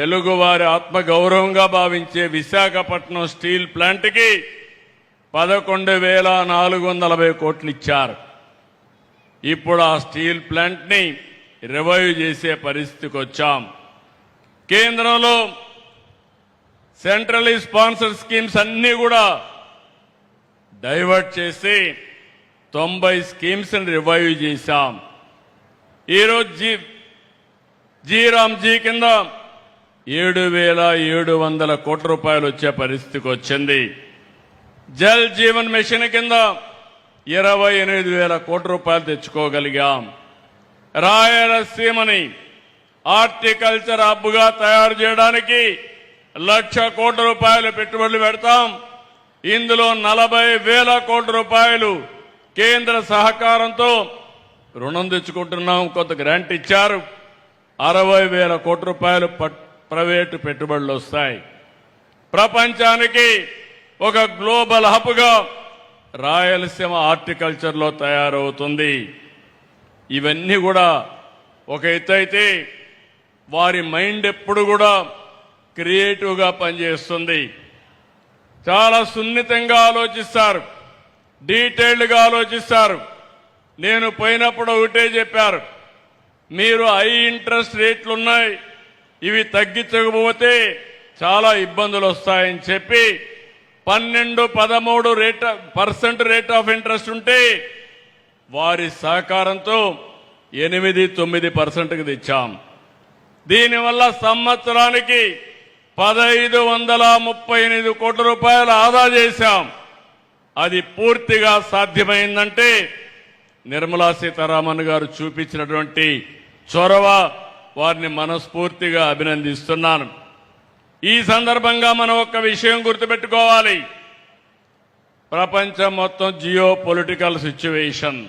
తెలుగువారి ఆత్మగౌరవంగా భావించే విశాఖపట్నం స్టీల్ ప్లాంట్కి 11,440 కోట్లు ఇచ్చారు. ఇప్పుడు ఆ స్టీల్ ప్లాంట్ని రివైవ్ చేసే పరిస్థితికి వచ్చాం. కేంద్రంలో సెంట్రలీ స్పాన్సర్ స్కీమ్స్ అన్నీ కూడా డైవర్ట్ చేసి 90 స్కీమ్స్ రివైవ్ చేశాం. ఈరోజు జీరామ్జీ కింద 7,700 కోట్ల రూపాయలు వచ్చే పరిస్థితికి వచ్చింది. జల్ జీవన్ మిషన్ కింద 28,000 కోట్ల రూపాయలు తెచ్చుకోగలిగాం. రాయలసీమని హార్టికల్చర్ హబ్గా తయారు చేయడానికి 1,00,000 కోట్ల రూపాయలు పెట్టుబడులు పెడతాం. ఇందులో 40,000 కోట్ల రూపాయలు కేంద్ర సహకారంతో రుణం తెచ్చుకుంటున్నాం. కొంత గ్రాంట్ ఇచ్చారు. 60,000 కోట్ల రూపాయలు ప్రైవేటు పెట్టుబడులు వస్తాయి. ప్రపంచానికి ఒక గ్లోబల్ హబ్గా రాయలసీమ హార్టికల్చర్లో తయారవుతుంది. ఇవన్నీ కూడా ఒక ఎత్తు అయితే వారి మైండ్ ఎప్పుడు కూడా క్రియేటివ్గా పనిచేస్తుంది. చాలా సున్నితంగా ఆలోచిస్తారు, డీటెయిల్డ్గా ఆలోచిస్తారు. నేను పోయినప్పుడు ఒకటే చెప్పారు, మీరు హై ఇంట్రెస్ట్ రేట్లు ఉన్నాయి, ఇవి తగ్గించకపోతే చాలా ఇబ్బందులు వస్తాయని చెప్పి 12-13% రేట్ ఆఫ్ ఇంట్రెస్ట్ ఉంటే వారి సహకారంతో 8-9%కి తెచ్చాం. దీనివల్ల సంవత్సరానికి 1,538 కోట్ల రూపాయలు ఆదా చేశాం. అది పూర్తిగా సాధ్యమైందంటే నిర్మలా సీతారామన్ గారు చూపించినటువంటి చొరవ, వారిని మనస్ఫూర్తిగా అభినందిస్తున్నాను. ఈ సందర్భంగా మనం ఒక విషయం గుర్తుపెట్టుకోవాలి. ప్రపంచం మొత్తం జియో పొలిటికల్ సిచ్యువేషన్,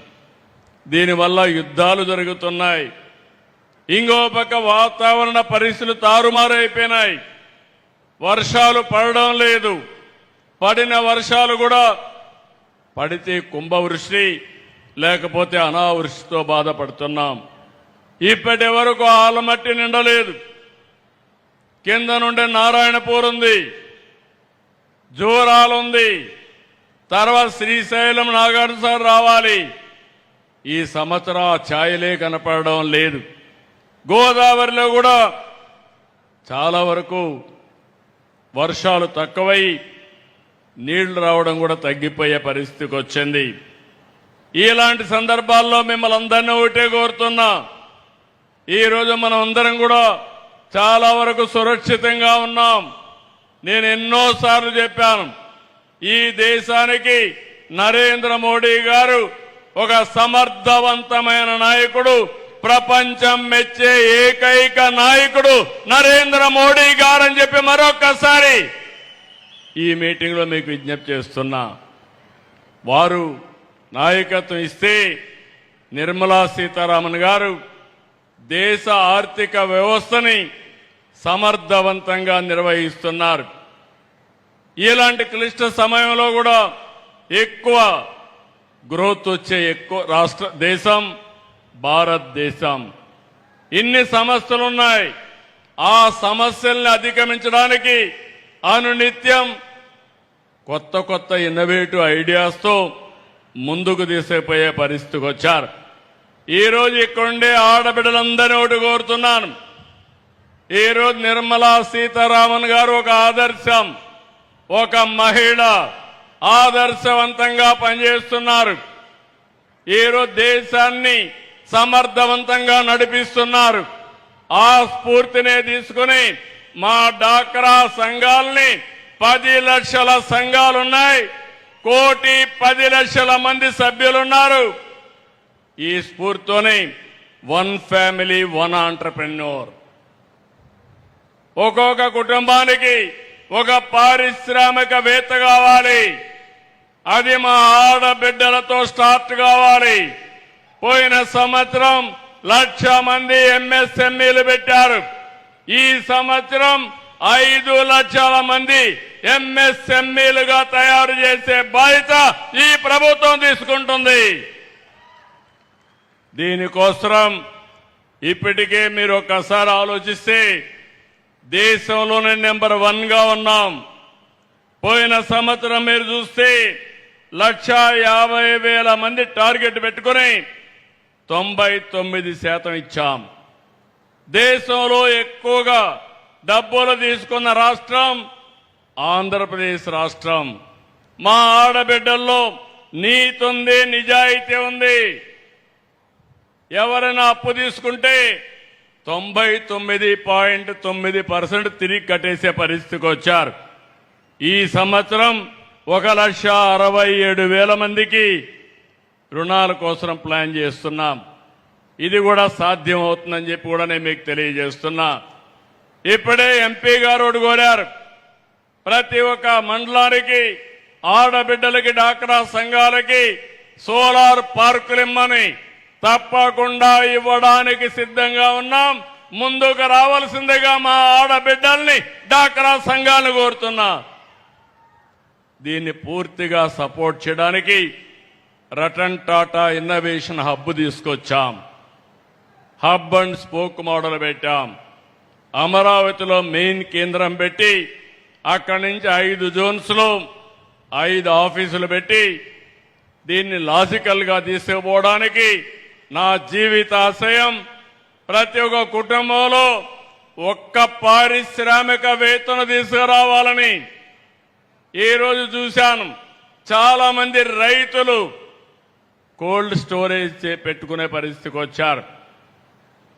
దీనివల్ల యుద్ధాలు జరుగుతున్నాయి. ఇంకో పక్క వాతావరణ పరిస్థితులు తారుమారైపోయినాయి. వర్షాలు పడడం లేదు. పడిన వర్షాలు కూడా పడితే కుంభవృష్టి, లేకపోతే అనావృష్టితో బాధపడుతున్నాం. ఇప్పటి వరకు ఆలమట్టి నిండలేదు. కింద నుండి నారాయణపూర్ ఉంది, జోరాలు ఉంది, తర్వాత శ్రీశైలం నాగార్జున రావాలి. ఈ సంవత్సరం ఆ ఛాయలే కనపడడం లేదు. గోదావరిలో కూడా చాలా వరకు వర్షాలు తక్కువై నీళ్లు రావడం కూడా తగ్గిపోయే పరిస్థితికి వచ్చింది. ఇలాంటి సందర్భాల్లో మిమ్మల్ని అందరినీ ఒకటే కోరుతున్నా, ఈరోజు మనం అందరం కూడా చాలా వరకు సురక్షితంగా ఉన్నాం. నేను ఎన్నోసార్లు చెప్పాను, ఈ దేశానికి నరేంద్ర మోడీ గారు ఒక సమర్థవంతమైన నాయకుడు, ప్రపంచం మెచ్చే ఏకైక నాయకుడు నరేంద్ర మోడీ గారు అని చెప్పి మరొక్కసారి ఈ మీటింగ్ లో మీకు విజ్ఞప్తి చేస్తున్నా. వారు నాయకత్వం ఇస్తే నిర్మలా సీతారామన్ గారు దేశ ఆర్థిక వ్యవస్థని సమర్థవంతంగా నిర్వహిస్తున్నారు. ఇలాంటి క్లిష్ట సమయంలో కూడా ఎక్కువ గ్రోత్ వచ్చే దేశం భారతదేశం. ఇన్ని సమస్యలున్నాయి. ఆ సమస్యల్ని అధిగమించడానికి అనునిత్యం కొత్త కొత్త ఇన్నోవేటివ్ ఐడియాస్తో ముందుకు తీసుకుపోయే పరిస్థితికి వచ్చారు. ఈరోజు ఇక్కడుండే ఆడబిడ్డలందరినీ ఒకటి కోరుతున్నాను. ఈరోజు నిర్మలా సీతారామన్ గారు ఒక ఆదర్శం, ఒక మహిళ ఆదర్శవంతంగా పనిచేస్తున్నారు. ఈరోజు దేశాన్ని సమర్థవంతంగా నడిపిస్తున్నారు. ఆ స్ఫూర్తినే తీసుకుని మా డాక్రా సంఘాలని 10 లక్షల సంఘాలున్నాయి, 1,10,00,000 మంది సభ్యులున్నారు. ఈ స్ఫూర్తితోనే 1 ఫ్యామిలీ 1 ఆంటర్‌ప్రెన్యూర్, ఒక్కొక్క కుటుంబానికి ఒక పారిశ్రామికవేత్త కావాలి. అది మా ఆడబిడ్డలతో స్టార్ట్ కావాలి. పోయిన సంవత్సరం 1,00,000 మంది ఎంఎస్ఎంఈలు పెట్టారు. ఈ సంవత్సరం 5 లక్షల మంది ఎంఎస్ఎంఈలుగా తయారు చేసే బాధ్యత ఈ ప్రభుత్వం తీసుకుంటుంది. దీనికోసం ఇప్పటికే మీరు ఒక్కసారి ఆలోచిస్తే దేశంలోనే నెంబర్ 1 గా ఉన్నాం. పోయిన సంవత్సరం మీరు చూస్తే 1,50,000 మంది టార్గెట్ పెట్టుకుని 99% ఇచ్చాం. దేశంలో ఎక్కువగా డబ్బులు తీసుకున్న రాష్ట్రం ఆంధ్రప్రదేశ్ రాష్ట్రం. మా ఆడబిడ్డల్లో నీతి ఉంది, నిజాయితీ ఉంది. ఎవరైనా అప్పు తీసుకుంటే 99.9% తిరిగి కట్టేసే పరిస్థితికి వచ్చారు. ఈ సంవత్సరం 1,67,000 మందికి రుణాల కోసం ప్లాన్ చేస్తున్నాం. ఇది కూడా సాధ్యం అవుతుందని చెప్పి కూడా నేను మీకు తెలియజేస్తున్నా. ఇప్పుడే ఎంపీ గారు కోరారు, ప్రతి ఒక్క మండలానికి ఆడబిడ్డలకి డాక్రా సంఘాలకి సోలార్ పార్కులు ఇమ్మని. తప్పకుండా ఇవ్వడానికి సిద్ధంగా ఉన్నాం. ముందుకు రావాల్సిందిగా మా ఆడబిడ్డల్ని డాక్రా సంఘాలను కోరుతున్నా. దీన్ని పూర్తిగా సపోర్ట్ చేయడానికి రతన్ టాటా ఇన్నోవేషన్ హబ్ తీసుకొచ్చాం. హబ్ అండ్ స్పోక్ మోడల్ పెట్టాం. అమరావతిలో మెయిన్ కేంద్రం పెట్టి అక్కడి నుంచి 5 జోన్స్ లో 5 ఆఫీసులు పెట్టి దీన్ని లాజికల్ గా తీసుకుపోవడానికి నా జీవితాశయం ప్రతి ఒక్క కుటుంబంలో ఒక్క పారిశ్రామికవేత్తన తీసుకురావాలని. ఈ రోజు చూశాను, చాలా మంది రైతులు కోల్డ్ స్టోరేజ్ పెట్టుకునే పరిస్థితికి వచ్చారు.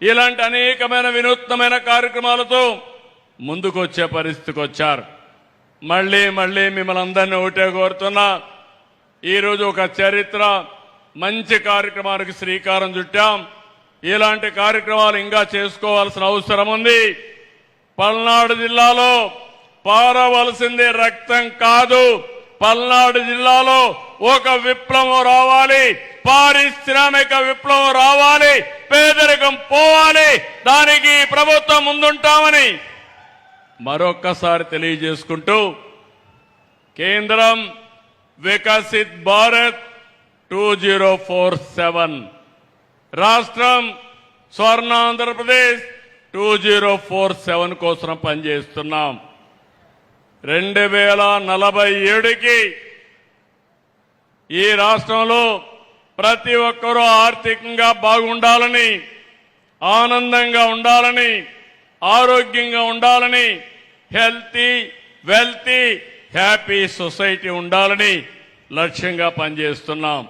ఇలాంటి అనేకమైన వినూత్నమైన కార్యక్రమాలతో ముందుకు వచ్చే పరిస్థితికి వచ్చారు. మళ్ళీ మిమ్మల్ని అందరినీ ఒకటే కోరుతున్నా, ఈరోజు ఒక చరిత్ర మంచి కార్యక్రమానికి శ్రీకారం చుట్టాం. ఇలాంటి కార్యక్రమాలు ఇంకా చేసుకోవాల్సిన అవసరం ఉంది. పల్నాడు జిల్లాలో పారవలసింది రక్తం కాదు. పల్నాడు జిల్లాలో ఒక విప్లవం రావాలి, పారిశ్రామిక విప్లవం రావాలి, పేదరికం పోవాలి. దానికి ప్రభుత్వం ముందుంటామని మరొక్కసారి తెలియజేసుకుంటూ, కేంద్రం వికసిత్ భారత్ 2047, రాష్ట్రం స్వర్ణాంధ్రప్రదేశ్ 2047 కోసం పనిచేస్తున్నాం. 2047కి ఈ రాష్ట్రంలో ప్రతి ఒక్కరూ ఆర్థికంగా బాగుండాలని, ఆనందంగా ఉండాలని, ఆరోగ్యంగా ఉండాలని, హెల్తీ వెల్తీ హ్యాపీ సొసైటీ ఉండాలని లక్ష్యంగా పనిచేస్తున్నాం.